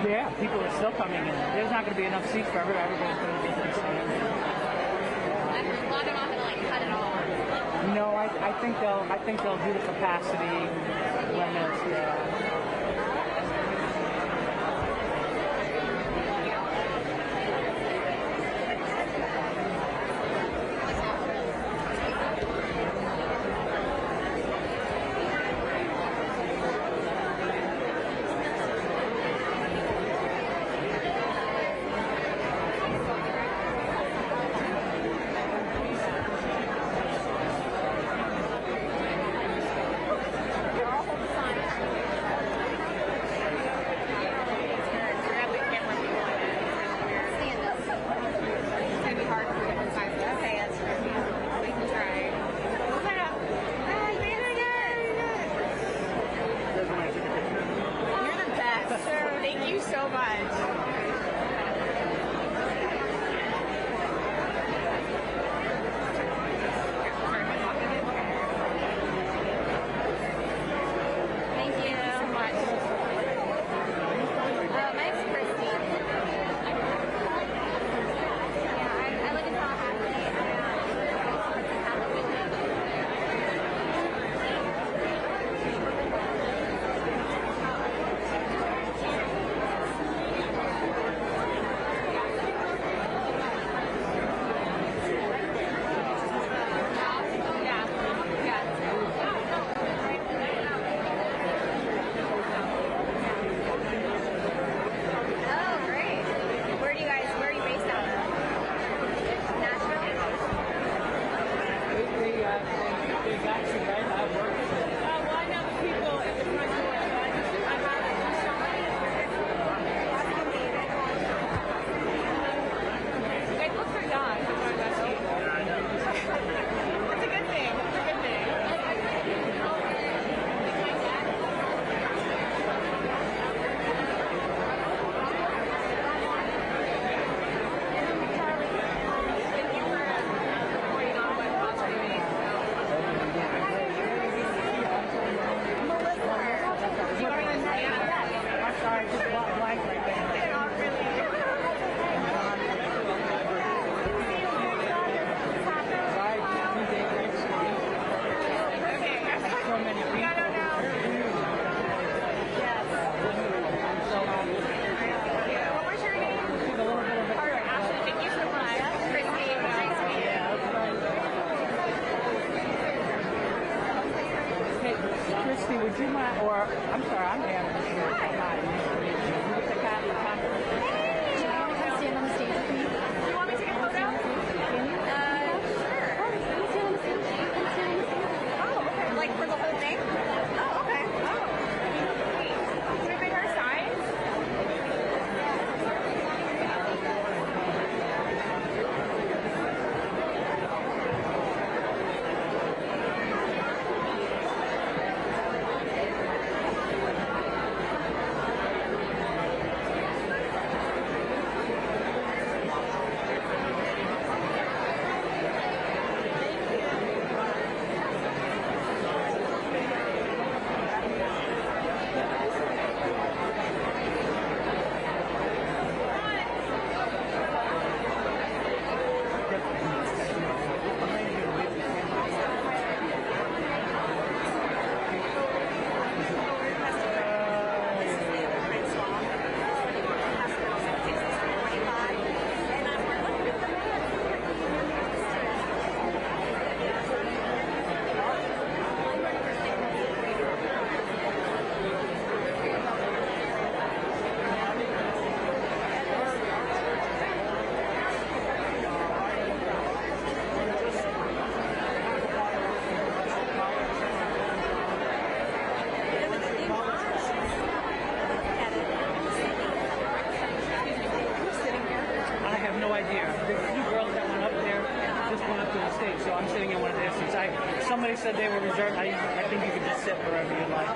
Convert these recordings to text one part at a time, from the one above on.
Yeah, people are still coming in. There's not going to be enough seats for everybody. Everybody's going to be different stands. A lot of them are going to cut it all. No, I think they'll do the capacity limits. Yeah. Would you mind, or I'm sorry, I'm down this year. With the copy. Hey! Can you stand on the stage with me? You want me to take a photo? Can you? Sure. Can you stand on the stage? Oh, okay. Like for the whole thing? Oh, okay. Oh. Wait. Can we make our signs? Somebody said they were reserved. I think you could just sit wherever you like.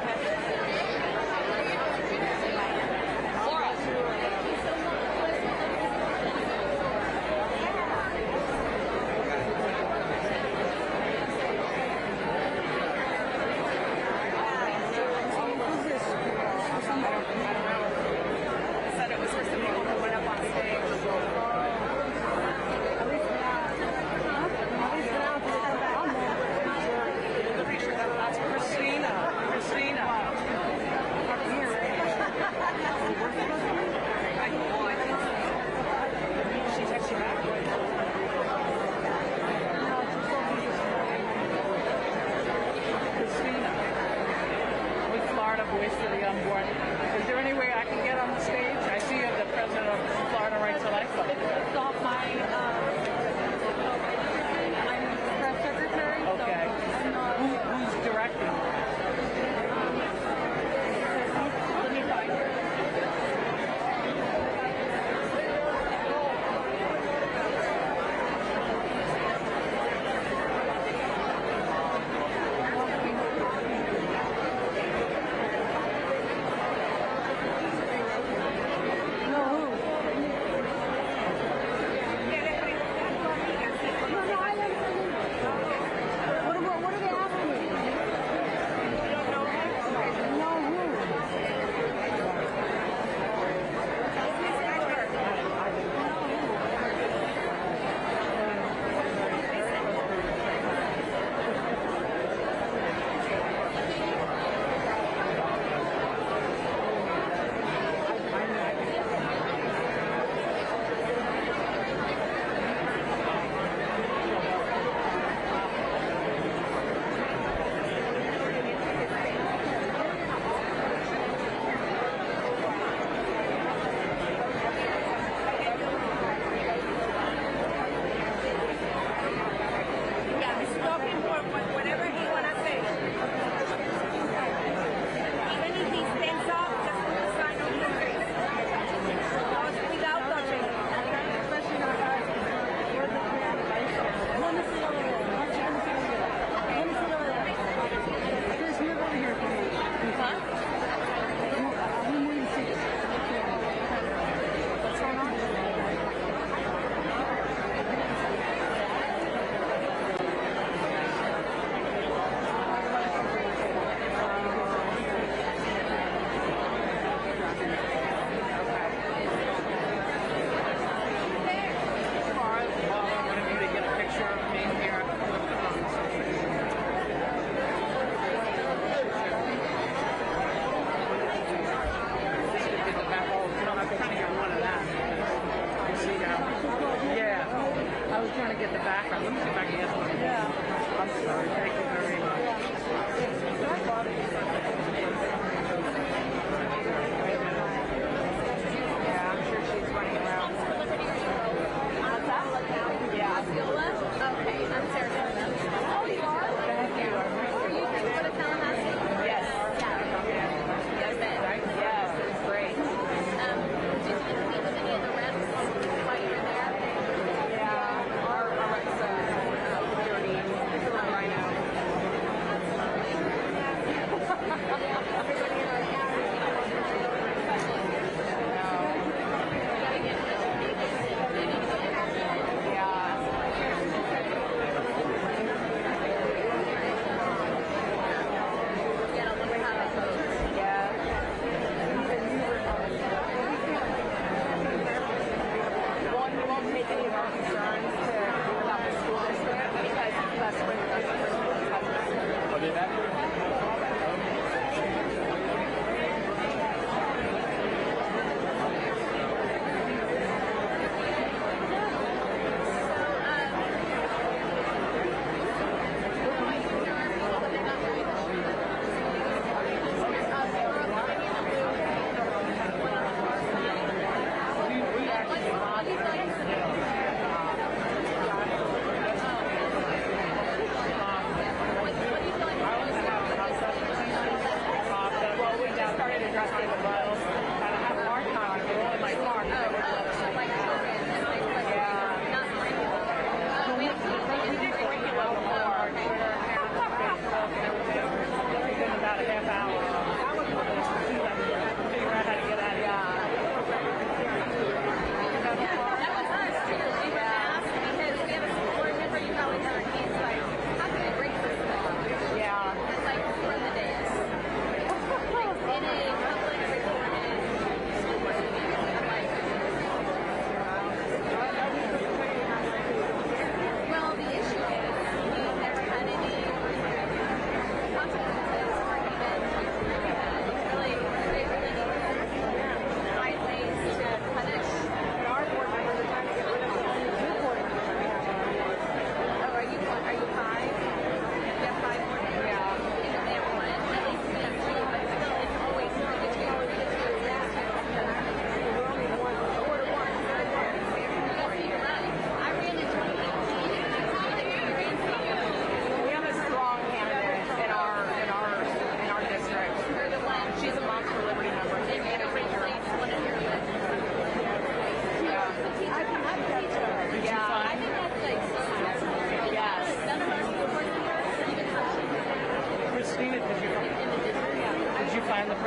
voice for the unborn. Is there any way I can get on the stage? I see you have the president of Florida Right to Life. It's not my, I'm press secretary, Okay. so I'm not. Who's directing? Let me find her.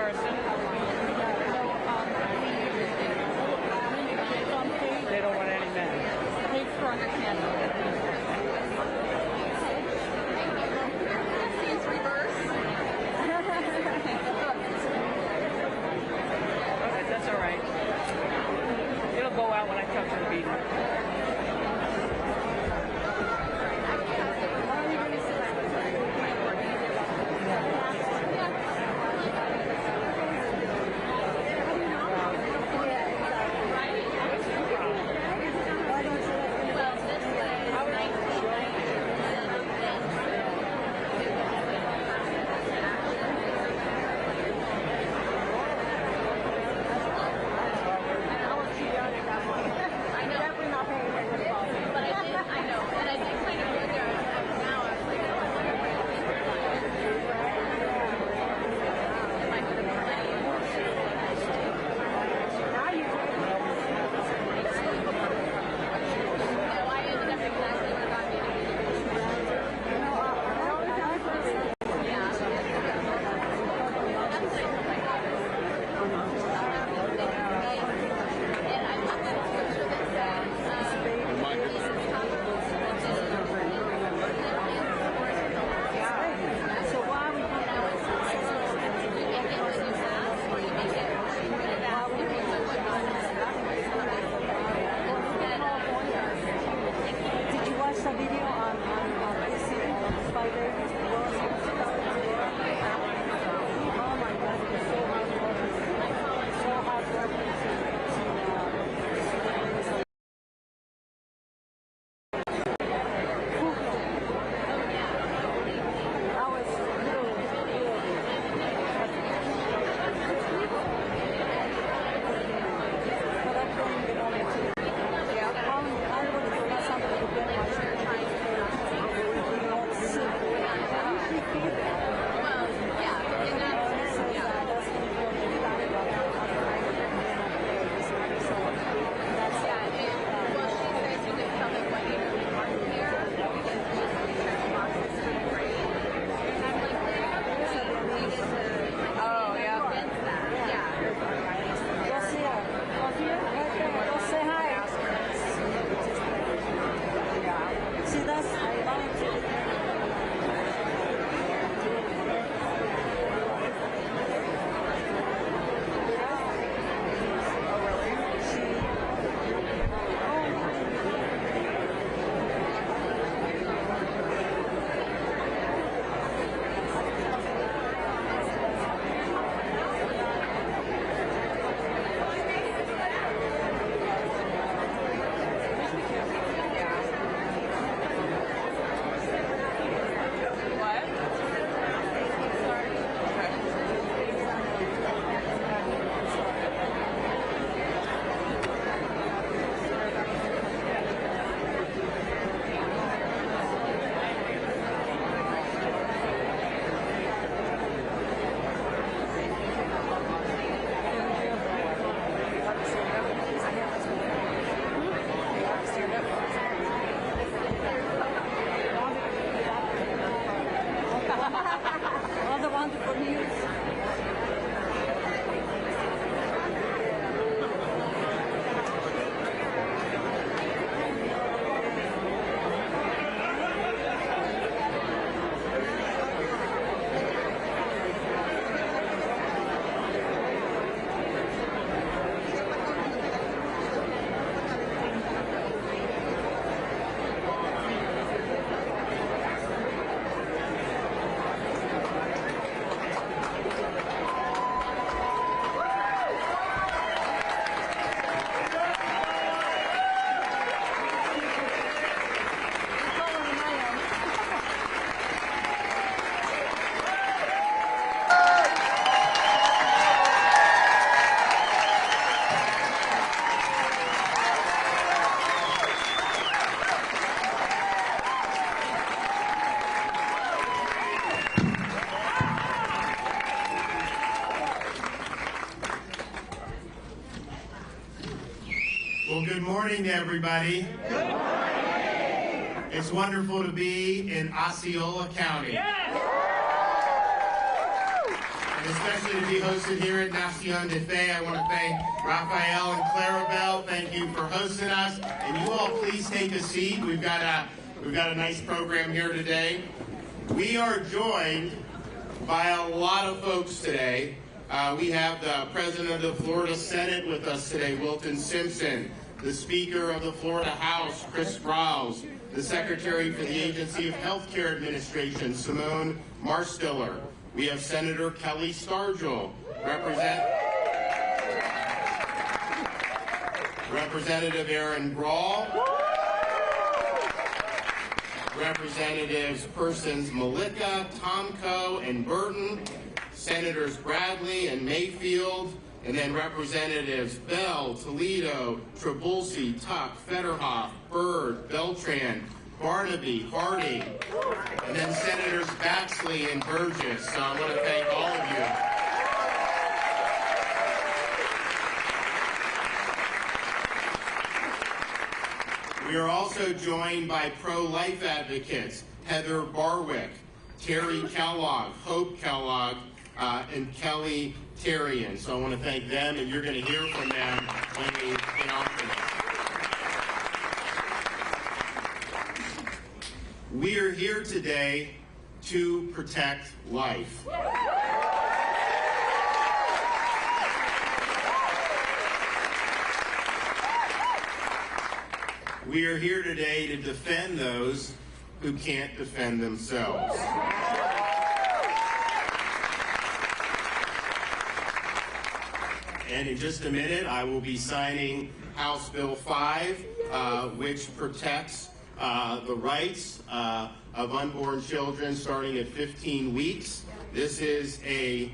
person. They don't want any men. Thanks for understanding. Scenes reverse. That's all right. It'll go out when I come to the beat. Good morning, everybody. Good morning. It's wonderful to be in Osceola County. Yeah. and especially to be hosted here at Nation de Fe. I want to thank Raphael and Clarabelle. Thank you for hosting us. And you all please take a seat. We've got a nice program here today. We are joined by a lot of folks today. We have the President of the Florida Senate with us today, Wilton Simpson, the Speaker of the Florida House, Chris Sprowls, the Secretary for the Agency of Healthcare Administration, Simone Marstiller. We have Senator Kelly Stargel, Representative Aaron Brawl, Representatives Persons Malika, Tomko, and Burton, Senators Bradley and Mayfield, and then Representatives Bell, Toledo, Trabulsi, Tuck, Federhoff, Byrd, Beltran, Barnaby, Hardy, and then Senators Baxley and Burgess. So I want to thank all of you. We are also joined by pro-life advocates, Heather Barwick, Terry Kellogg, Hope Kellogg, and Kelly Terrian. So I want to thank them, and you're going to hear from them when we get on to this. We are here today to protect life. We are here today to defend those who can't defend themselves. And in just a minute, I will be signing House Bill 5, which protects the rights of unborn children starting at 15 weeks. This is a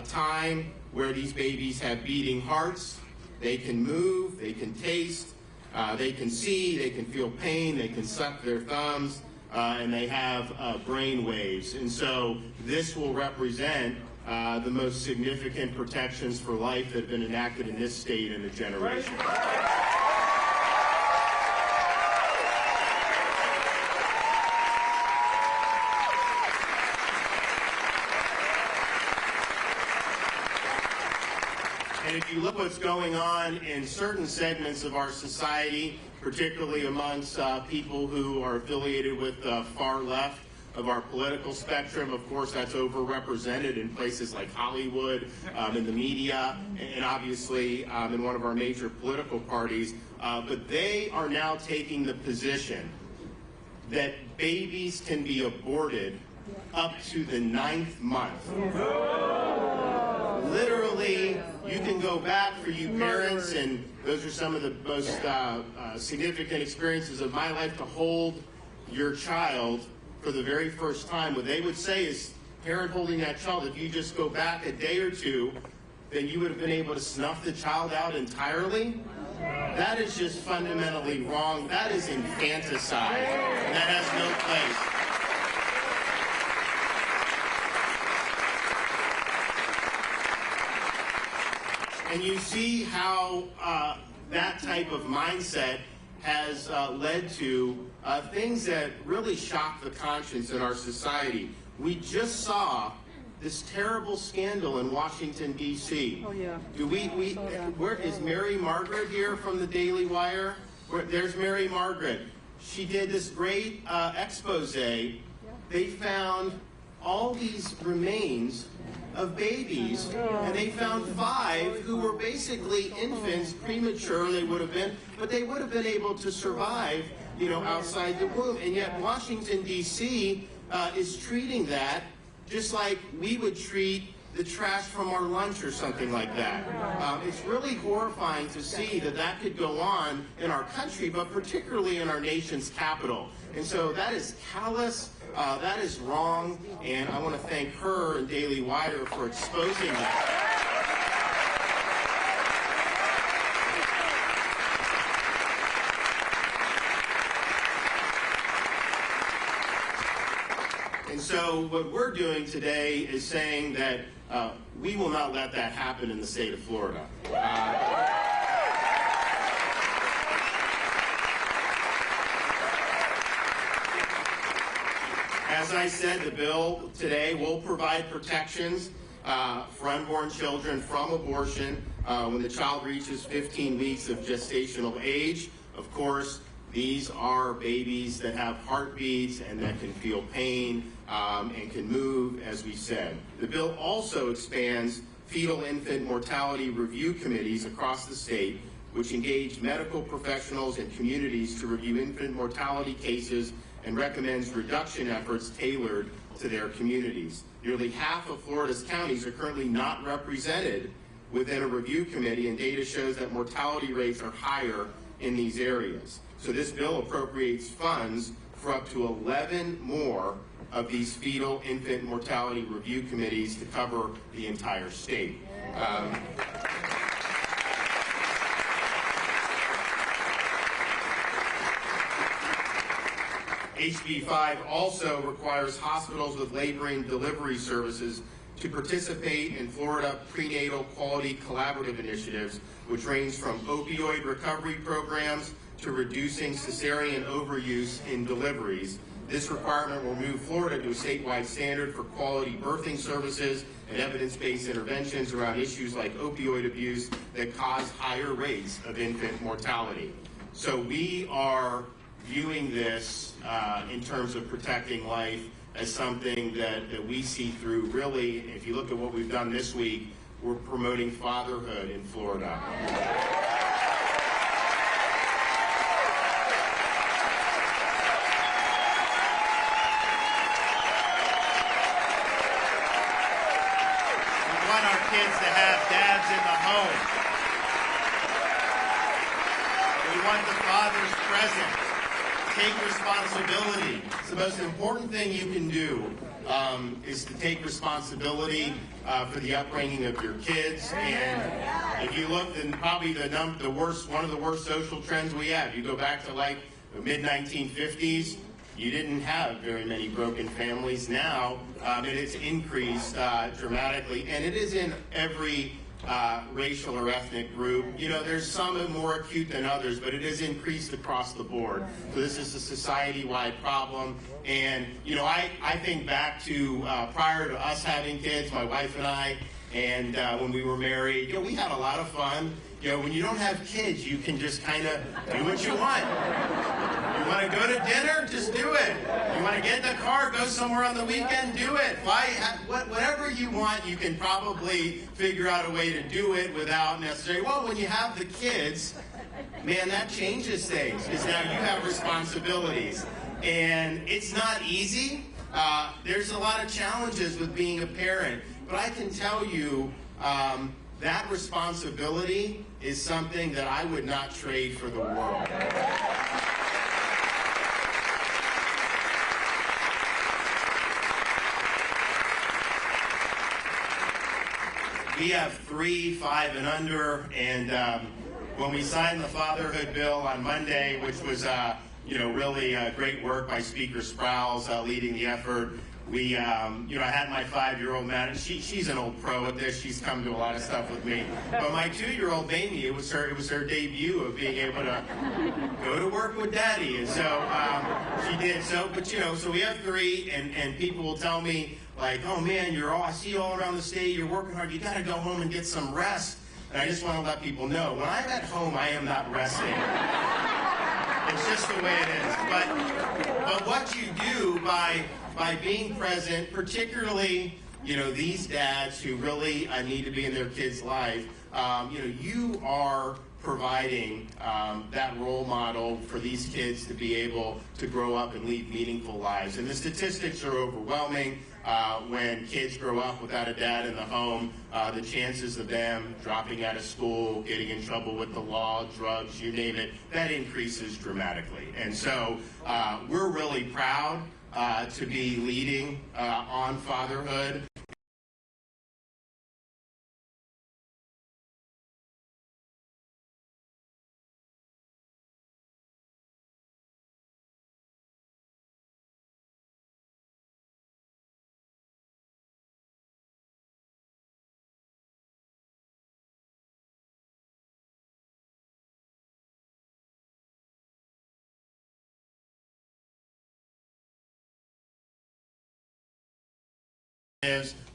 time where these babies have beating hearts. They can move, they can taste, they can see, they can feel pain, they can suck their thumbs, and they have brain waves. And so this will represent the most significant protections for life that have been enacted in this state in a generation. And if you look what's going on in certain segments of our society, particularly amongst people who are affiliated with the far left of our political spectrum, of course that's overrepresented in places like Hollywood, in the media, and obviously in one of our major political parties. But they are now taking the position that babies can be aborted up to the 9th month. Literally, you can go back for you parents, and those are some of the most significant experiences of my life, to hold your child for the very first time. What they would say is, parent holding that child, if you just go back a day or two, then you would have been able to snuff the child out entirely. That is just fundamentally wrong. That is infanticide, and that has no place. And you see how that type of mindset has led to things that really shock the conscience in our society. We just saw this terrible scandal in Washington, D.C. Oh, yeah. Where is Mary Margaret here from the Daily Wire? There's Mary Margaret. She did this great expose. They found all these remains of babies, and they found 5 who were basically infants, premature they would have been, but they would have been able to survive, outside the womb. And yet Washington, D.C. Is treating that just like we would treat the trash from our lunch or something like that. It's really horrifying to see that that could go on in our country, but particularly in our nation's capital. And so that is callous. That is wrong, and I want to thank her and Daily Wire for exposing that. And so what we're doing today is saying that we will not let that happen in the state of Florida. As I said, the bill today will provide protections for unborn children from abortion when the child reaches 15 weeks of gestational age. Of course, these are babies that have heartbeats and that can feel pain and can move, as we said. The bill also expands fetal infant mortality review committees across the state, which engage medical professionals and communities to review infant mortality cases and recommends reduction efforts tailored to their communities. Nearly half of Florida's counties are currently not represented within a review committee, and data shows that mortality rates are higher in these areas. So this bill appropriates funds for up to 11 more of these fetal infant mortality review committees to cover the entire state. HB 5 also requires hospitals with laboring delivery services to participate in Florida prenatal quality collaborative initiatives, which range from opioid recovery programs to reducing cesarean overuse in deliveries. This requirement will move Florida to a statewide standard for quality birthing services and evidence-based interventions around issues like opioid abuse that cause higher rates of infant mortality. So we are viewing this in terms of protecting life as something that we see through. Really, if you look at what we've done this week, we're promoting fatherhood in Florida. We want our kids to have dads in the home. We want the fathers present. Take responsibility. It's the most important thing you can do is to take responsibility for the upbringing of your kids. And if you look, then probably one of the worst social trends we have. You go back to like the mid-1950s, you didn't have very many broken families. Now it has increased dramatically, and it is in every racial or ethnic group. You know, there's some more acute than others, but it has increased across the board. So this is a society-wide problem. And, you know, I think back to prior to us having kids, my wife and I, and when we were married, you know, we had a lot of fun. You know, when you don't have kids, you can just kind of do what you want. You want to go to dinner? Just do it. You want to get in the car, go somewhere on the weekend? Do it. Whatever you want, you can probably figure out a way to do it without necessarily, well, when you have the kids, man, that changes things, because now you have responsibilities. And it's not easy. There's a lot of challenges with being a parent. But I can tell you that responsibility is something that I would not trade for the world. We have 3, 5, and under, and when we signed the fatherhood bill on Monday, which was really great work by Speaker Sprowls leading the effort. We, I had my 5-year-old man. She's an old pro at this. She's come to a lot of stuff with me. But my 2-year-old Amy, it was her debut of being able to go to work with Daddy, and so she did. So, but so we have 3, and people will tell me like, oh man, I see you all around the state. You're working hard. You got to go home and get some rest. And I just want to let people know, when I'm at home, I am not resting. It's just the way it is. But what you do by being present, particularly, these dads who really need to be in their kids' life, you are providing that role model for these kids to be able to grow up and lead meaningful lives. And the statistics are overwhelming. When kids grow up without a dad in the home, the chances of them dropping out of school, getting in trouble with the law, drugs, you name it, that increases dramatically. And so we're really proud to be leading on fatherhood.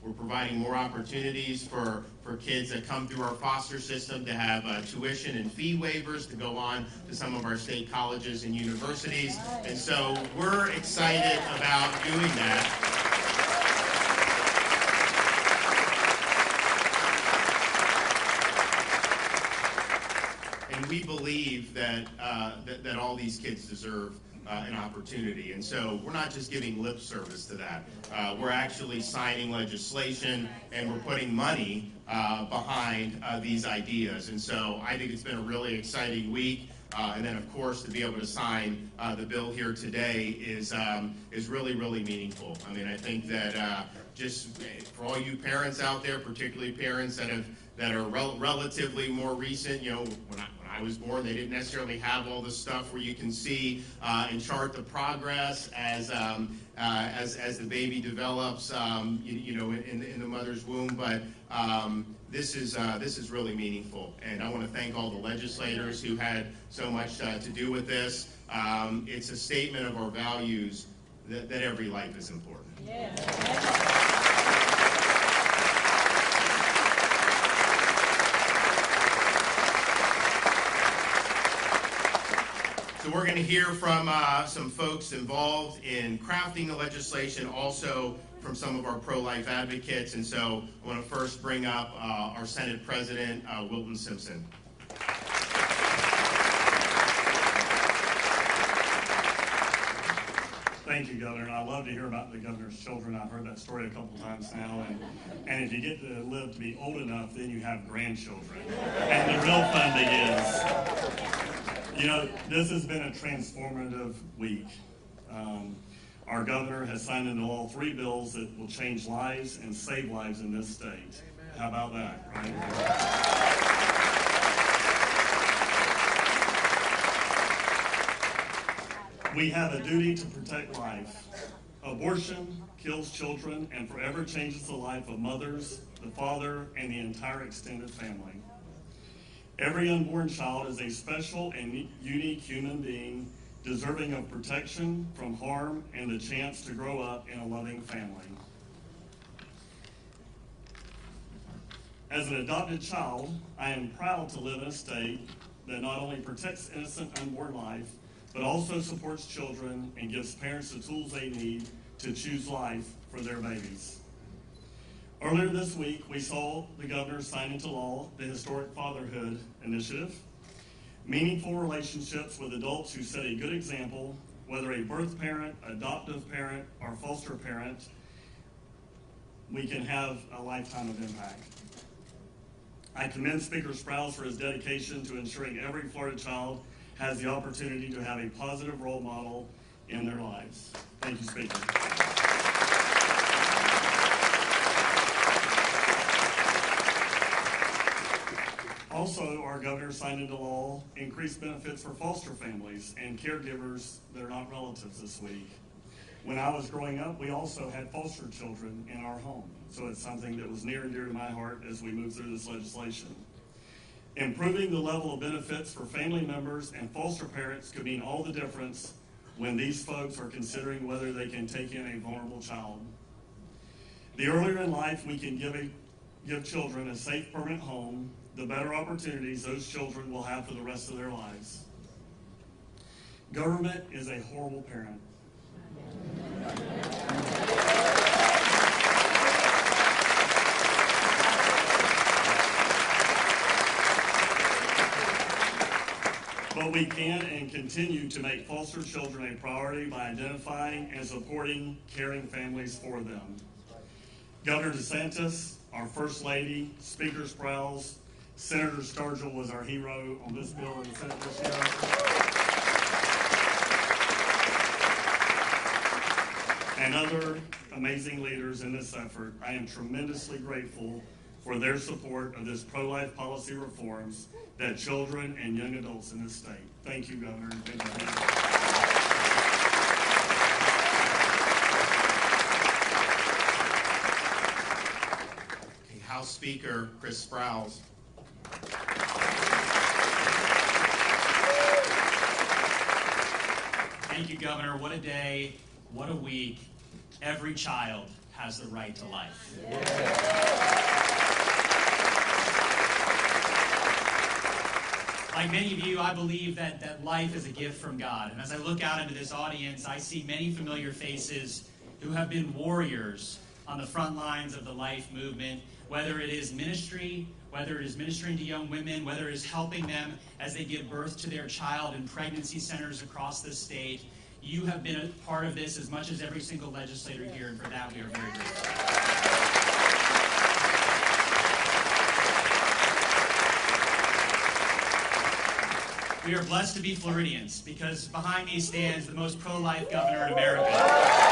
We're providing more opportunities for kids that come through our foster system to have tuition and fee waivers to go on to some of our state colleges and universities. And so we're excited about doing that. And we believe that, that all these kids deserve an opportunity. And so we're not just giving lip service to that. We're actually signing legislation and we're putting money behind these ideas. And so I think it's been a really exciting week. And then, of course, to be able to sign the bill here today is really, really meaningful. I mean, I think that just for all you parents out there, particularly parents that are relatively more recent, you know, when I was born, they didn't necessarily have all the stuff where you can see and chart the progress as the baby develops, you know, in the mother's womb. But this is really meaningful, and I want to thank all the legislators who had so much to do with this. It's a statement of our values that every life is important. Yeah. So we're going to hear from some folks involved in crafting the legislation, also from some of our pro-life advocates. And so I want to first bring up our Senate President, Wilton Simpson. Thank you, Governor. I love to hear about the governor's children. I've heard that story a couple times now. And if you get to live to be old enough, then you have grandchildren. And the real fun begins. You know, this has been a transformative week. Our governor has signed into law 3 bills that will change lives and save lives in this state. How about that, right? We have a duty to protect life. Abortion kills children and forever changes the life of mothers, the father, and the entire extended family. Every unborn child is a special and unique human being deserving of protection from harm and the chance to grow up in a loving family. As an adopted child, I am proud to live in a state that not only protects innocent unborn life, but also supports children and gives parents the tools they need to choose life for their babies. Earlier this week, we saw the governor sign into law the Historic Fatherhood Initiative. Meaningful relationships with adults who set a good example, whether a birth parent, adoptive parent, or foster parent, we can have a lifetime of impact. I commend Speaker Sprouse for his dedication to ensuring every Florida child has the opportunity to have a positive role model in their lives. Thank you, Speaker. Also, our governor signed into law increased benefits for foster families and caregivers that are not relatives this week. When I was growing up, we also had foster children in our home, so it's something that was near and dear to my heart as we move through this legislation. Improving the level of benefits for family members and foster parents could mean all the difference when these folks are considering whether they can take in a vulnerable child. The earlier in life we can give children a safe, permanent home, the better opportunities those children will have for the rest of their lives. Government is a horrible parent. But we can and continue to make foster children a priority by identifying and supporting caring families for them. Governor DeSantis, our First Lady, Speaker Sprouse, Senator Sturgill was our hero on this bill in the Senate this year. And other amazing leaders in this effort. I am tremendously grateful for their support of this pro-life policy reforms that children and young adults in this state. Thank you, Governor. Thank you. Okay, House Speaker Chris Sprouse. Thank you, Governor. What a day, what a week. Every child has the right to life. Like many of you, I believe that life is a gift from God. And as I look out into this audience, I see many familiar faces who have been warriors on the front lines of the life movement, whether it is ministry, whether it is ministering to young women, whether it is helping them as they give birth to their child in pregnancy centers across the state. You have been a part of this as much as every single legislator here, and for that we are very grateful. We are blessed to be Floridians because behind me stands the most pro-life governor in America.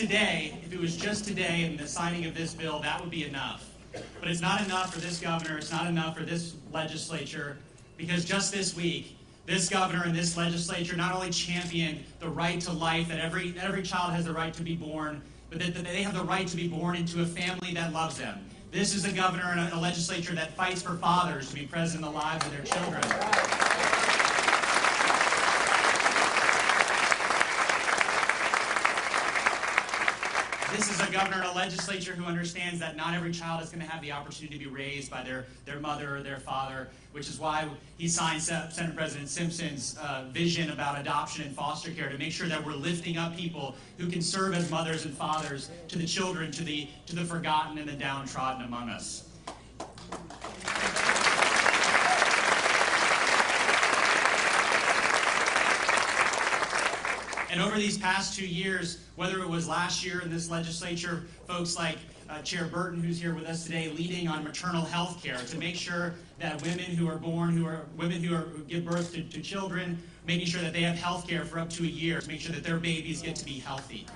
If it was just today and the signing of this bill, that would be enough. But it's not enough for this governor, it's not enough for this legislature, because just this week, this governor and this legislature not only championed the right to life, that every child has the right to be born, but that they have the right to be born into a family that loves them. This is a governor and a legislature that fights for fathers to be present in the lives of their children. This is a governor and a legislature who understands that not every child is going to have the opportunity to be raised by their mother or their father, which is why he signed Senate President Simpson's vision about adoption and foster care to make sure that we're lifting up people who can serve as mothers and fathers to the children, to the forgotten and the downtrodden among us. And over these past 2 years, whether it was last year in this legislature, folks like Chair Burton, who's here with us today, leading on maternal health care to make sure that women who are born, who give birth to children, making sure that they have health care for up to a year to make sure that their babies get to be healthy.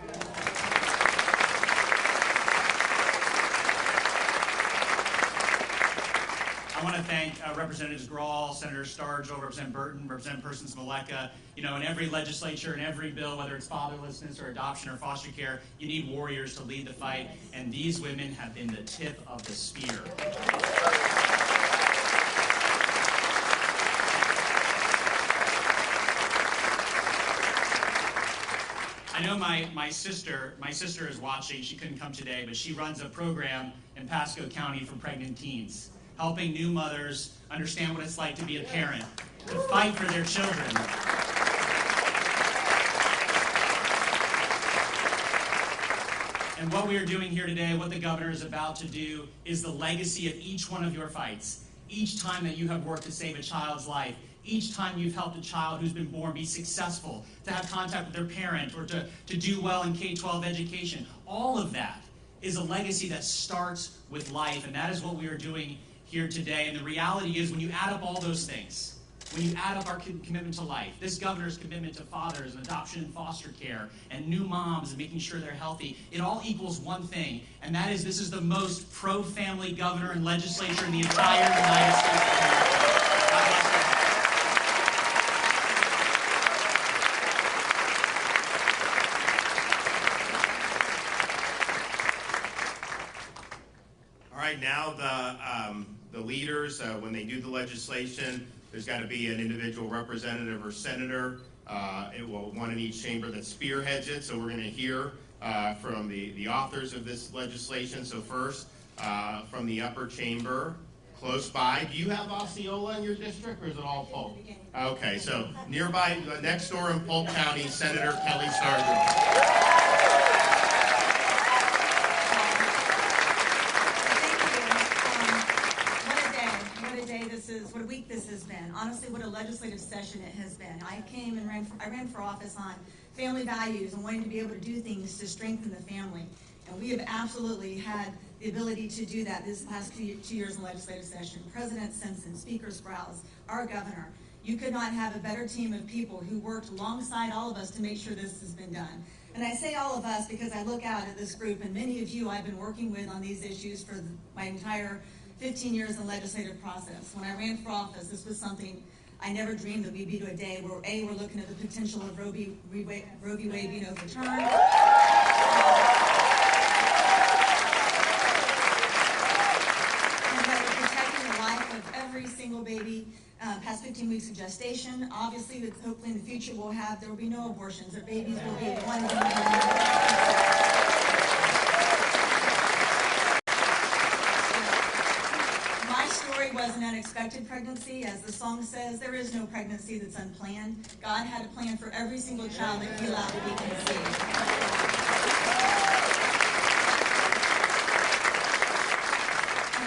I want to thank Representatives Grawl, Senator Stargell, Representative Burton, Representative Persons Maleka. You know, in every legislature, in every bill, whether it's fatherlessness or adoption or foster care, you need warriors to lead the fight, and these women have been the tip of the spear. I know my sister is watching. She couldn't come today, but she runs a program in Pasco County for pregnant teens, helping new mothers understand what it's like to be a parent, to fight for their children. And what we are doing here today, what the governor is about to do, is the legacy of each one of your fights. Each time that you have worked to save a child's life, each time you've helped a child who's been born be successful, to have contact with their parent, or to do well in K-12 education, all of that is a legacy that starts with life, and that is what we are doing here today. And the reality is, when you add up all those things, when you add up our commitment to life, this governor's commitment to fathers and adoption and foster care and new moms and making sure they're healthy, it all equals one thing, and that is this is the most pro-family governor and legislature in the entire United States of America. God bless you. All right, now the leaders, when they do the legislation, there's got to be an individual representative or senator, one in each chamber that spearheads it. So we're going to hear from the authors of this legislation. So first, from the upper chamber, close by. Do you have Osceola in your district, or is it all Polk? Okay, so nearby, next door in Polk County, Senator Kelly Stargell. What a week this has been. Honestly, what a legislative session it has been. I came and ran for office on family values and wanting to be able to do things to strengthen the family. And we have absolutely had the ability to do that this past 2 years in legislative session. President Simpson, Speaker Sprowls, our governor. You could not have a better team of people who worked alongside all of us to make sure this has been done. And I say all of us because I look out at this group, and many of you I've been working with on these issues for my entire 15 years in the legislative process. When I ran for office, this was something I never dreamed that we'd be to a day where, A, we're looking at the potential of Roe v. Wade being overturned. Every single baby past 15 weeks of gestation. Obviously, hopefully in the future there will be no abortions. Their babies will be one My story was an unexpected pregnancy. As the song says, there is no pregnancy that's unplanned. God had a plan for every single child that He allowed to be conceived.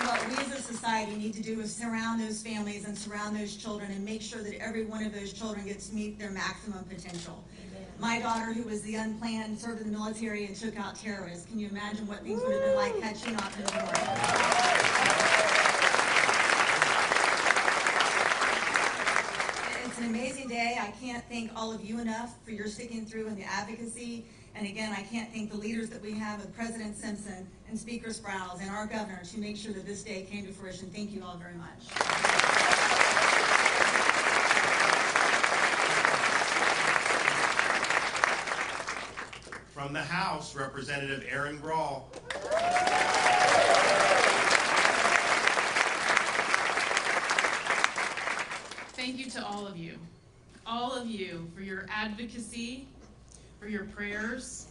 What we as a society need to do is surround those families and surround those children and make sure that every one of those children gets to meet their maximum potential. My daughter, who was the unplanned, served in the military and took out terrorists. Can you imagine what things would have been like had she not been born? It's an amazing day. I can't thank all of you enough for your sticking through in the advocacy. And again, I can't thank the leaders that we have with President Simpson and Speaker Sprowls and our governor to make sure that this day came to fruition. Thank you all very much. From the House, Representative Aaron Brawl. Thank you to all of you for your advocacy, for your prayers,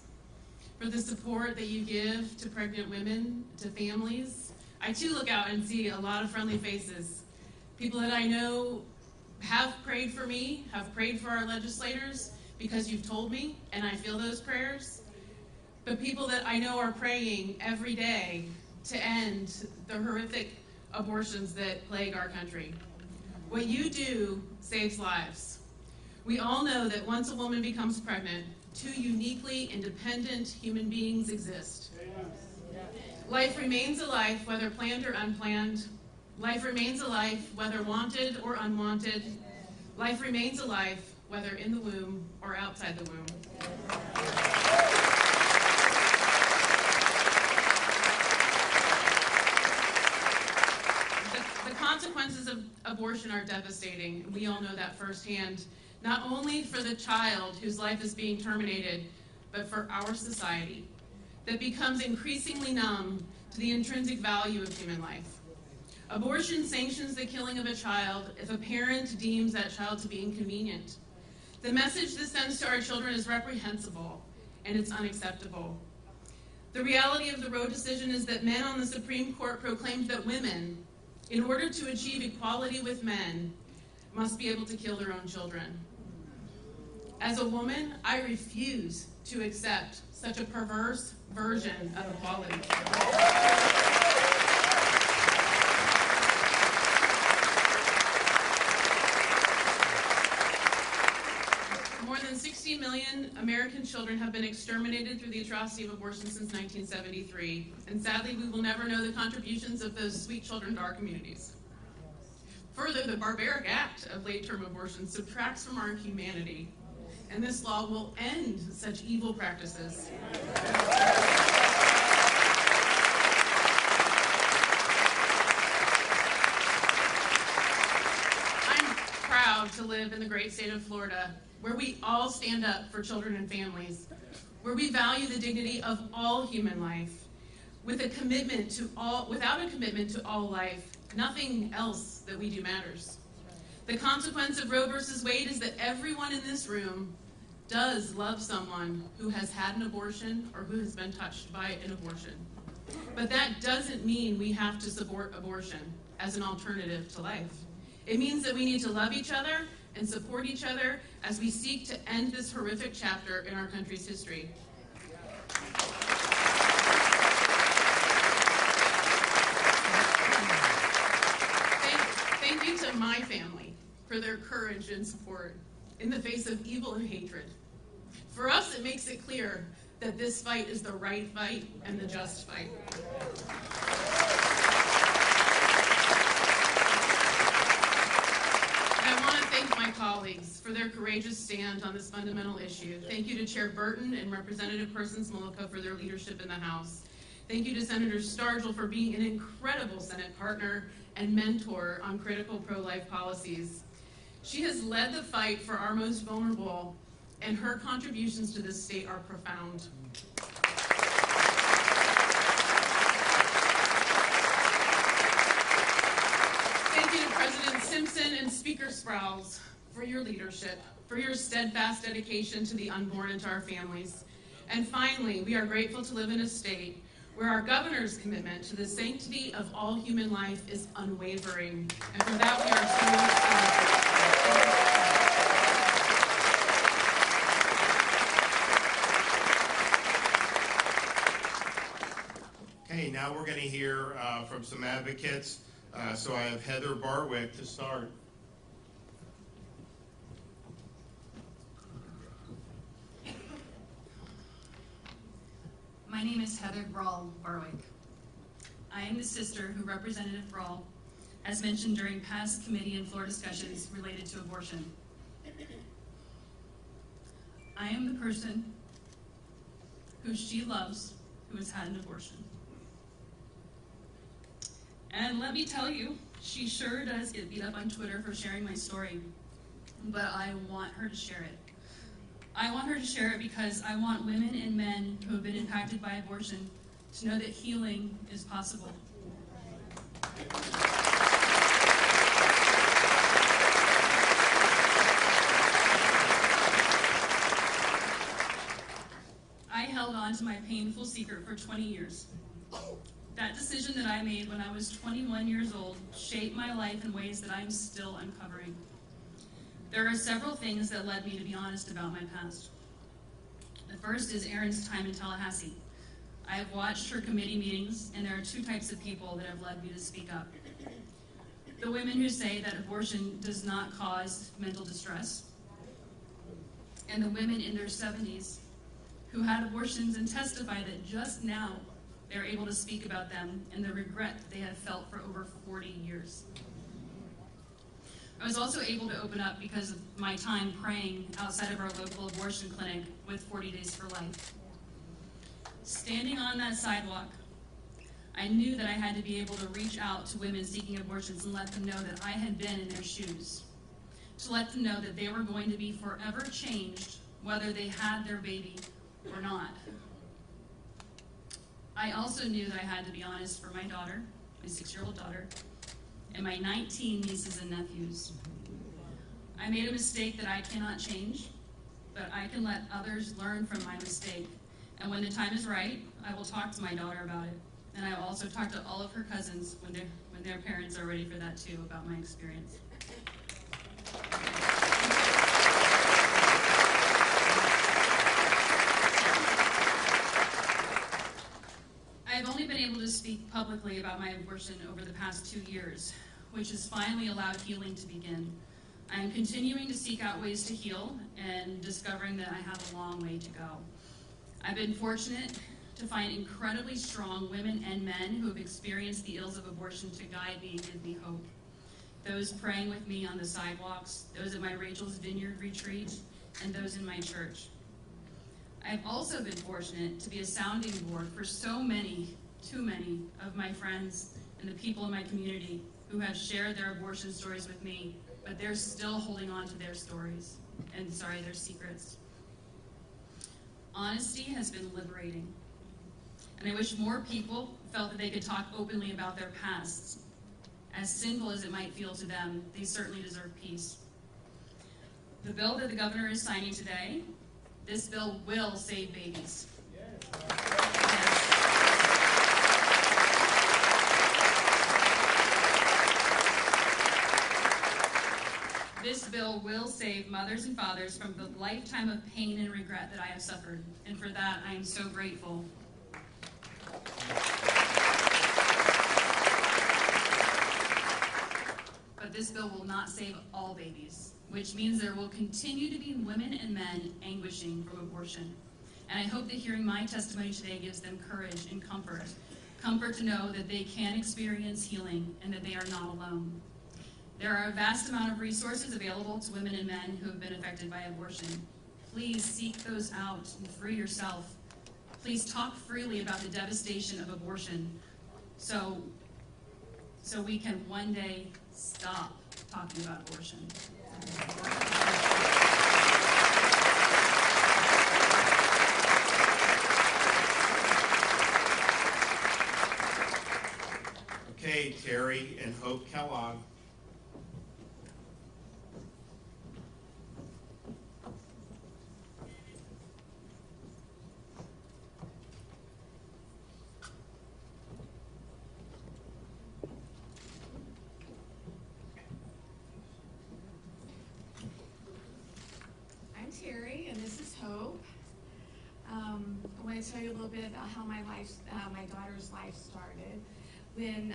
for the support that you give to pregnant women, to families. I too look out and see a lot of friendly faces. People that I know have prayed for me, have prayed for our legislators because you've told me, and I feel those prayers. But people that I know are praying every day to end the horrific abortions that plague our country. What you do saves lives. We all know that once a woman becomes pregnant, two uniquely independent human beings exist. Life remains a life, whether planned or unplanned. Life remains a life, whether wanted or unwanted. Life remains a life, whether in the womb or outside the womb. The consequences of abortion are devastating, and we all know that firsthand. Not only for the child whose life is being terminated, but for our society that becomes increasingly numb to the intrinsic value of human life. Abortion sanctions the killing of a child if a parent deems that child to be inconvenient. The message this sends to our children is reprehensible, and it's unacceptable. The reality of the Roe decision is that men on the Supreme Court proclaimed that women, in order to achieve equality with men, must be able to kill their own children. As a woman, I refuse to accept such a perverse version of equality. More than 60 million American children have been exterminated through the atrocity of abortion since 1973, and sadly, we will never know the contributions of those sweet children to our communities. Further, the barbaric act of late-term abortion subtracts from our humanity, and this law will end such evil practices. I'm proud to live in the great state of Florida, where we all stand up for children and families, where we value the dignity of all human life, without a commitment to all life. Nothing else that we do matters. The consequence of Roe versus Wade is that everyone in this room does love someone who has had an abortion or who has been touched by an abortion. But that doesn't mean we have to support abortion as an alternative to life. It means that we need to love each other and support each other as we seek to end this horrific chapter in our country's history. Thank you to my family for their courage and support in the face of evil and hatred. For us, it makes it clear that this fight is the right fight and the just fight. And I want to thank my colleagues for their courageous stand on this fundamental issue. Thank you to Chair Burton and Representative Persons Mullica for their leadership in the House. Thank you to Senator Stargel for being an incredible Senate partner and mentor on critical pro-life policies. She has led the fight for our most vulnerable, and her contributions to this state are profound. Thank you to President Simpson and Speaker Sprowls for your leadership, for your steadfast dedication to the unborn and to our families. And finally, we are grateful to live in a state where our governor's commitment to the sanctity of all human life is unwavering. And for that, we are truly Okay, now we're going to hear from some advocates. So I have Heather Barwick to start. My name is Heather Barwick. I am the sister who Representative Brawl has mentioned during past committee and floor discussions related to abortion. I am the person who she loves who has had an abortion. And let me tell you, she sure does get beat up on Twitter for sharing my story, but I want her to share it. I want her to share it because I want women and men who have been impacted by abortion to know that healing is possible. I held on to my painful secret for 20 years. That decision that I made when I was 21 years old shaped my life in ways that I'm still uncovering. There are several things that led me to be honest about my past. The first is Erin's time in Tallahassee. I have watched her committee meetings, and there are two types of people that have led me to speak up. The women who say that abortion does not cause mental distress, and the women in their 70s who had abortions and testify that just now they're able to speak about them and the regret that they have felt for over 40 years. I was also able to open up because of my time praying outside of our local abortion clinic with 40 Days for Life. Standing on that sidewalk, I knew that I had to be able to reach out to women seeking abortions and let them know that I had been in their shoes, to let them know that they were going to be forever changed whether they had their baby or not. I also knew that I had to be honest for my daughter, my 6-year-old daughter, and my 19 nieces and nephews. I made a mistake that I cannot change, but I can let others learn from my mistake. And when the time is right, I will talk to my daughter about it. And I will also talk to all of her cousins when their parents are ready for that too, about my experience. I've only been able to speak publicly about my abortion over the past 2 years, which has finally allowed healing to begin. I am continuing to seek out ways to heal and discovering that I have a long way to go. I've been fortunate to find incredibly strong women and men who have experienced the ills of abortion to guide me and give me hope. Those praying with me on the sidewalks, those at my Rachel's Vineyard retreat, and those in my church. I've also been fortunate to be a sounding board for so many, too many, of my friends and the people in my community who have shared their abortion stories with me, but they're still holding on to their stories, and their secrets. Honesty has been liberating, and I wish more people felt that they could talk openly about their pasts. As sinful as it might feel to them, they certainly deserve peace. The bill that the governor is signing today, this bill will save babies. Yes. This bill will save mothers and fathers from the lifetime of pain and regret that I have suffered, and for that I am so grateful. But this bill will not save all babies, which means there will continue to be women and men anguishing from abortion. And I hope that hearing my testimony today gives them courage and comfort to know that they can experience healing and that they are not alone. There are a vast amount of resources available to women and men who have been affected by abortion. Please seek those out and free yourself. Please talk freely about the devastation of abortion so we can one day stop talking about abortion. Okay, Terry and Hope Kellogg. I'm Terry, and this is Hope. I want to tell you a little bit about how my daughter's life started. When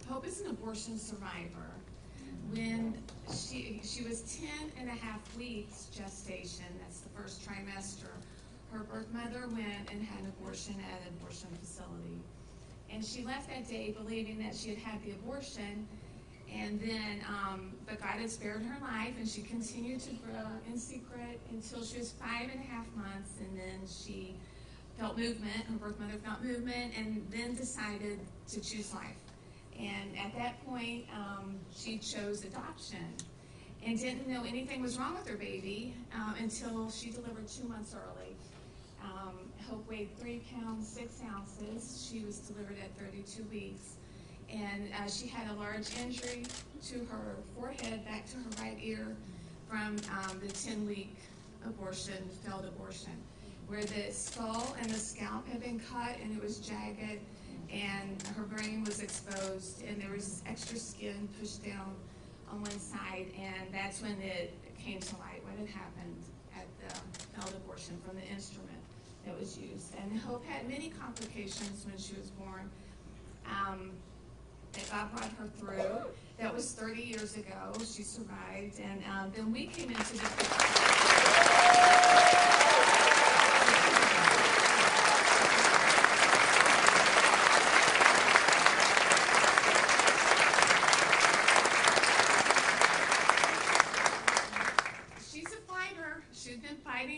Hope is an abortion survivor. When she was 10.5 weeks gestation, that's the first trimester, her birth mother went and had an abortion at an abortion facility. And she left that day believing that she had had the abortion, and then, but God had spared her life, and she continued to grow in secret until she was 5.5 months, and then she felt movement, her birth mother felt movement, and then decided to choose life. And at that point, she chose adoption and didn't know anything was wrong with her baby until she delivered 2 months early. Hope weighed 3 pounds, 6 ounces. She was delivered at 32 weeks. And she had a large injury to her forehead, back to her right ear, from the 10-week abortion, failed abortion, where the skull and the scalp had been cut and it was jagged, and her brain was exposed, and there was extra skin pushed down on one side, and that's when it came to light what had happened at the failed abortion from the instrument that was used. And Hope had many complications when she was born that God brought her through. That was 30 years ago. She survived, and then we came into the picture.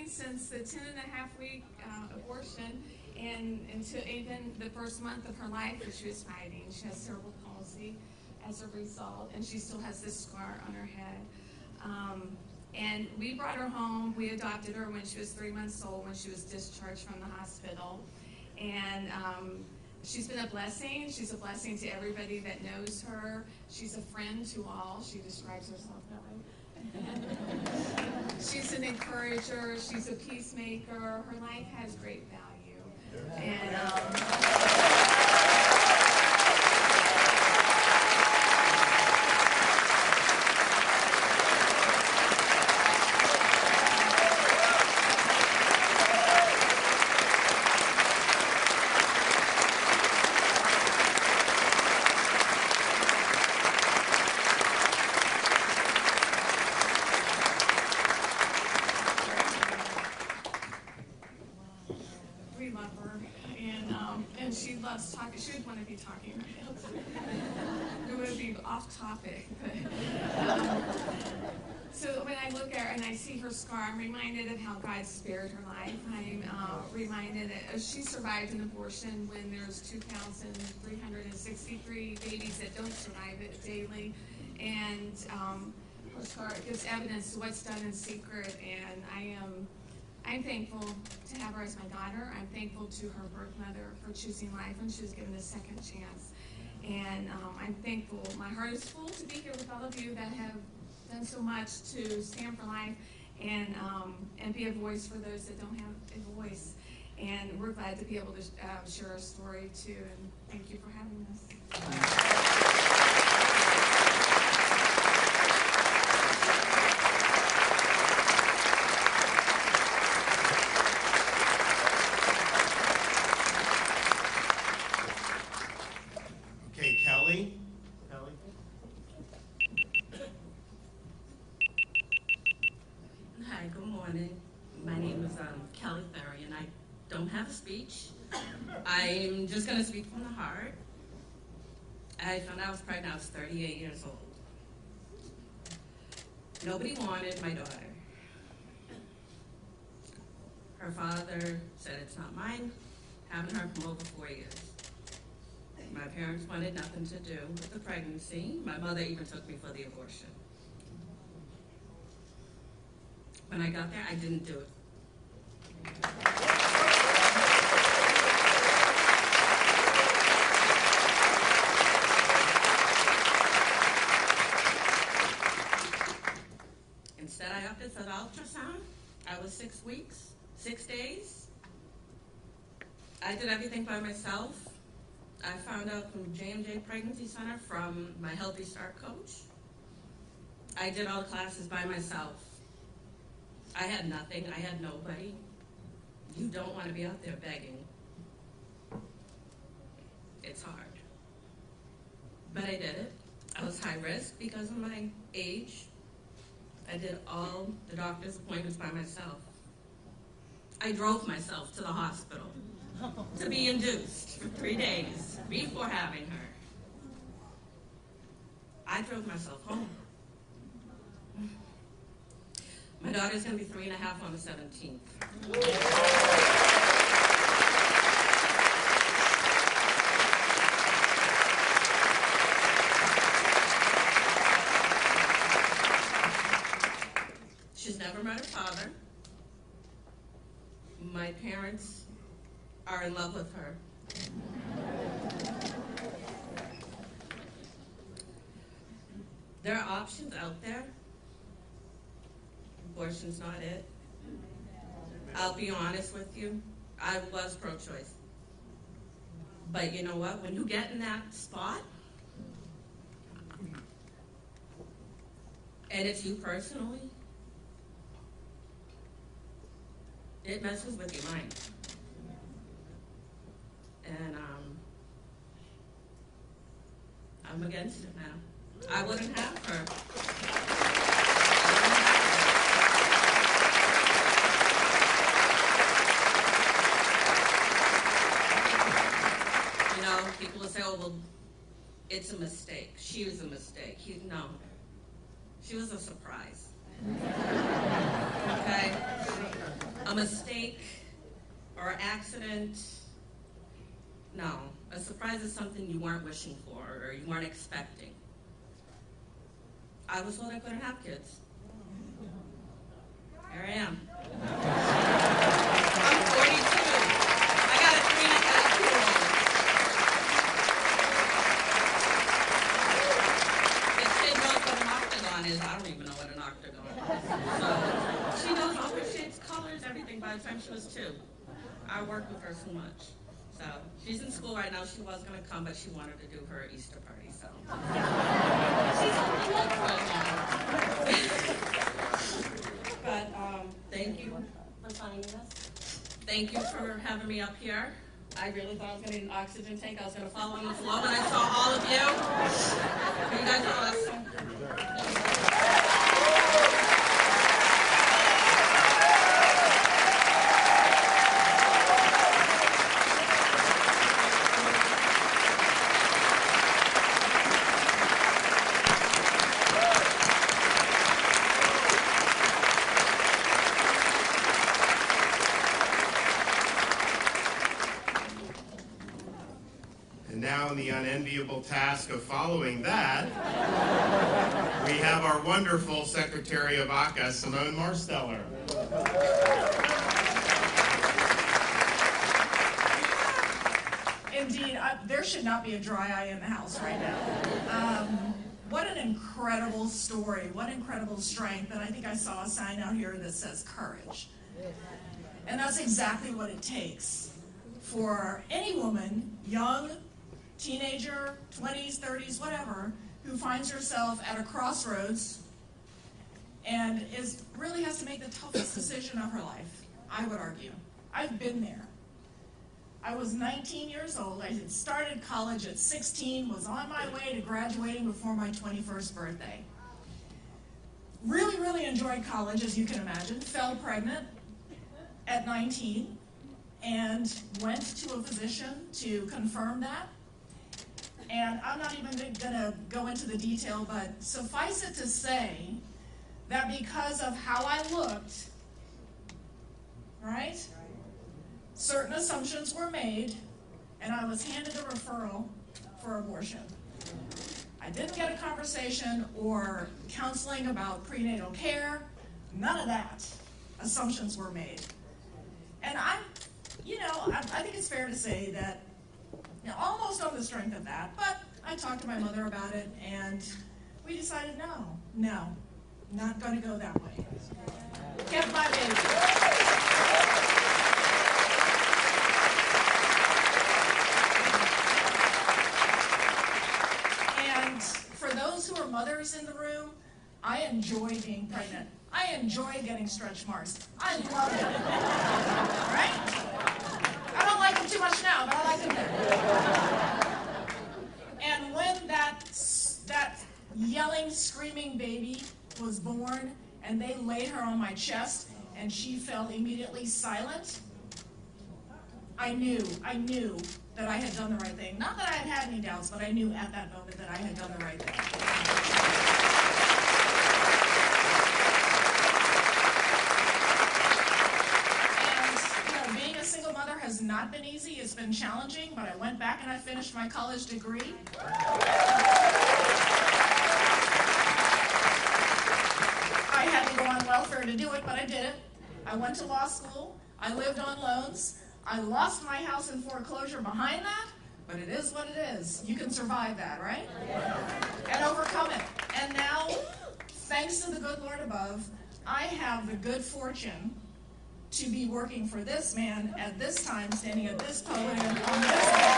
Since the 10.5-week abortion, and until even the first month of her life that she was fighting. She has cerebral palsy as a result, and she still has this scar on her head. And we brought her home. We adopted her when she was 3 months old, when she was discharged from the hospital. And she's been a blessing. She's a blessing to everybody that knows her. She's a friend to all. She describes herself that way. She's an encourager. She's a peacemaker. Her life has great value. And she loves talking. She would want to be talking right now. It would be off topic. But, so when I look at her and I see her scar, I'm reminded of how God spared her life. I'm reminded that she survived an abortion when there's 2,363 babies that don't survive it daily. And her scar gives evidence to what's done in secret. And I'm thankful to have her as my daughter. I'm thankful to her birth mother for choosing life when she was given a second chance. And I'm thankful. My heart is full to be here with all of you that have done so much to stand for life and be a voice for those that don't have a voice. And we're glad to be able to share our story too. And thank you for having us. Hi, good morning. My name is Kelly Ferry, and I don't have a speech. I'm just going to speak from the heart. I found out I was pregnant. I was 38 years old. Nobody wanted my daughter. Her father said, it's not mine, having her from over 4 years. My parents wanted nothing to do with the pregnancy. My mother even took me for the abortion. When I got there, I didn't do it. Instead, I opted for the ultrasound. I was 6 weeks, 6 days. I did everything by myself. I found out from J&J Pregnancy Center from my Healthy Start coach. I did all the classes by myself. I had nothing, I had nobody. You don't want to be out there begging. It's hard. But I did it. I was high risk because of my age. I did all the doctor's appointments by myself. I drove myself to the hospital to be induced for 3 days before having her. I drove myself home. My daughter's going to be 3.5 on the 17th. She's never met her father. My parents are in love with her. There are options out there. Abortion's not it. I'll be honest with you, I was pro-choice. But you know what? When you get in that spot, and it's you personally, it messes with your mind. And I'm against it now. I wouldn't have her. You know, people will say, oh, well, it's a mistake. She was a mistake. No, she was a surprise. Okay? A mistake or accident, no. A surprise is something you weren't wishing for or you weren't expecting. I was told I couldn't have kids. Here I am. I'm 42. I got a 3.5-year-old. If she knows what an octagon is, I don't even know what an octagon is. So she knows all her shapes, colors, everything by the time she was 2. I worked with her so much. So she's in school right now. She was going to come, but she wanted to do her Easter party. So she's on the lunch right now. But thank you for finding us. Thank you for having me up here. I really thought I was going to need an oxygen tank. I was going to fall on the floor when I saw all of you. You guys are awesome. The unenviable task of following that, we have our wonderful Secretary of ACA, Simone Marsteller. Indeed, there should not be a dry eye in the house right now. What an incredible story, what incredible strength, and I think I saw a sign out here that says courage. And that's exactly what it takes for any woman, young, teenager, 20s, 30s, whatever, who finds herself at a crossroads and really has to make the toughest decision of her life, I would argue. I've been there. I was 19 years old. I had started college at 16, was on my way to graduating before my 21st birthday. Really, really enjoyed college, as you can imagine. Fell pregnant at 19 and went to a physician to confirm that. And I'm not even going to go into the detail, but suffice it to say that because of how I looked, right, certain assumptions were made, and I was handed a referral for abortion. I didn't get a conversation or counseling about prenatal care, none of that. Assumptions were made. And I think it's fair to say that, almost on the strength of that, but I talked to my mother about it, and we decided no, not going to go that way. Kept my baby. And for those who are mothers in the room, I enjoy being pregnant. I enjoy getting stretch marks. I love it. Right? I don't like them too much now, but I like them then. And when that yelling, screaming baby was born, and they laid her on my chest, and she fell immediately silent, I knew that I had done the right thing. Not that I had any doubts, but I knew at that moment that I had done the right thing. And being a single mother has not been easy. It's been challenging, but I went back and I finished my college degree. I had to go on welfare to do it, but I did it. I went to law school. I lived on loans. I lost my house in foreclosure behind that, but it is what it is. You can survive that, right? And overcome it. And now, thanks to the good Lord above, I have the good fortune to be working for this man at this time, standing at this podium on this day.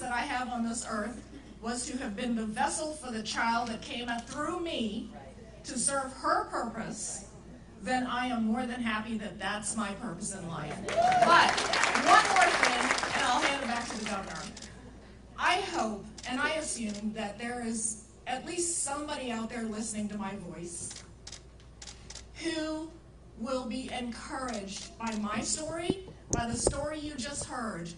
That I have on this earth was to have been the vessel for the child that came out through me to serve her purpose, then I am more than happy that that's my purpose in life. But one more thing, and I'll hand it back to the governor. I hope and I assume that there is at least somebody out there listening to my voice who will be encouraged by my story, by the story you just heard.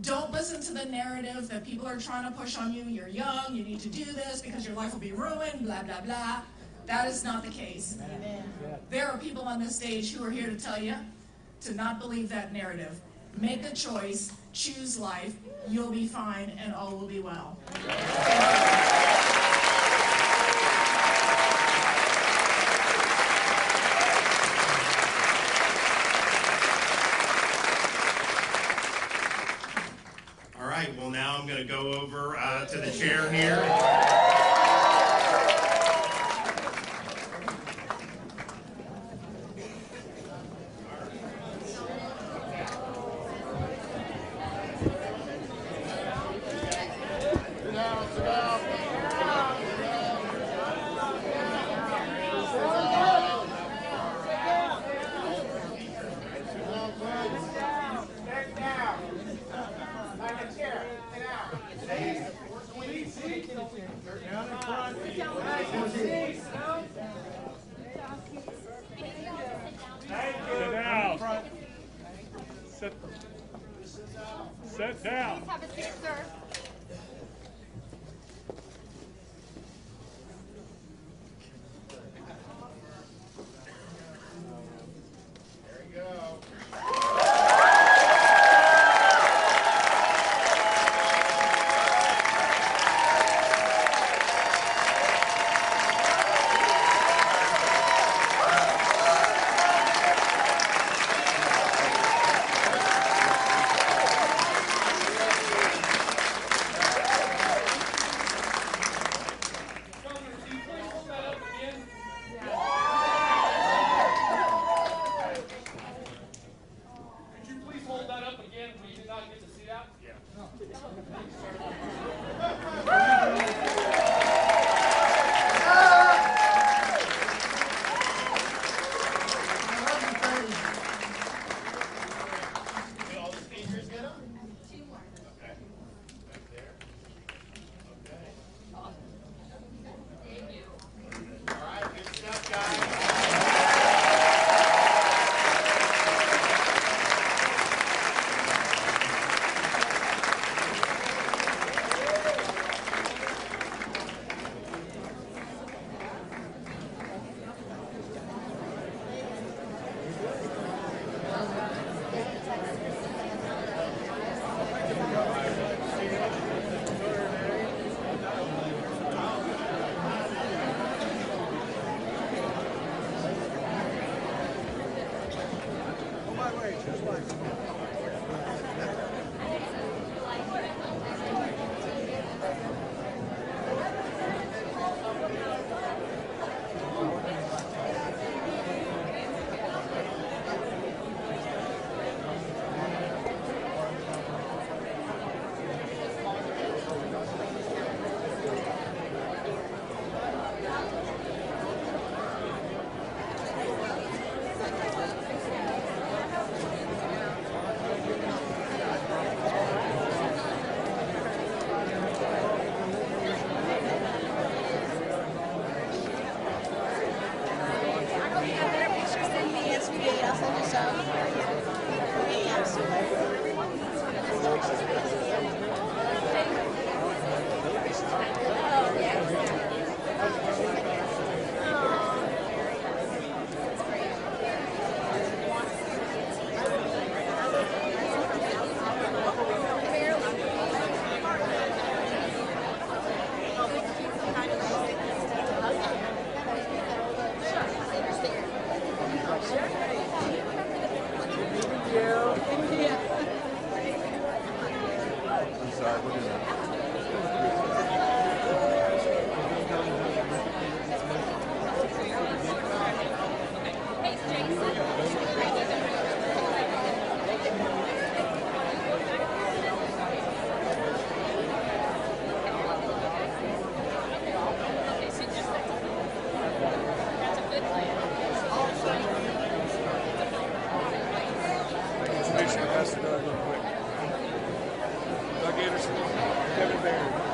Don't listen to the narrative that people are trying to push on you. You're young, you need to do this because your life will be ruined, blah, blah, blah. That is not the case. Amen. There are people on this stage who are here to tell you to not believe that narrative. Make the choice, choose life, you'll be fine, and all will be well. Well, now I'm going to go over to the chair here. Sit down. Please have a seat, sir. There you go. Doug real quick. Doug Anderson, Kevin Barry.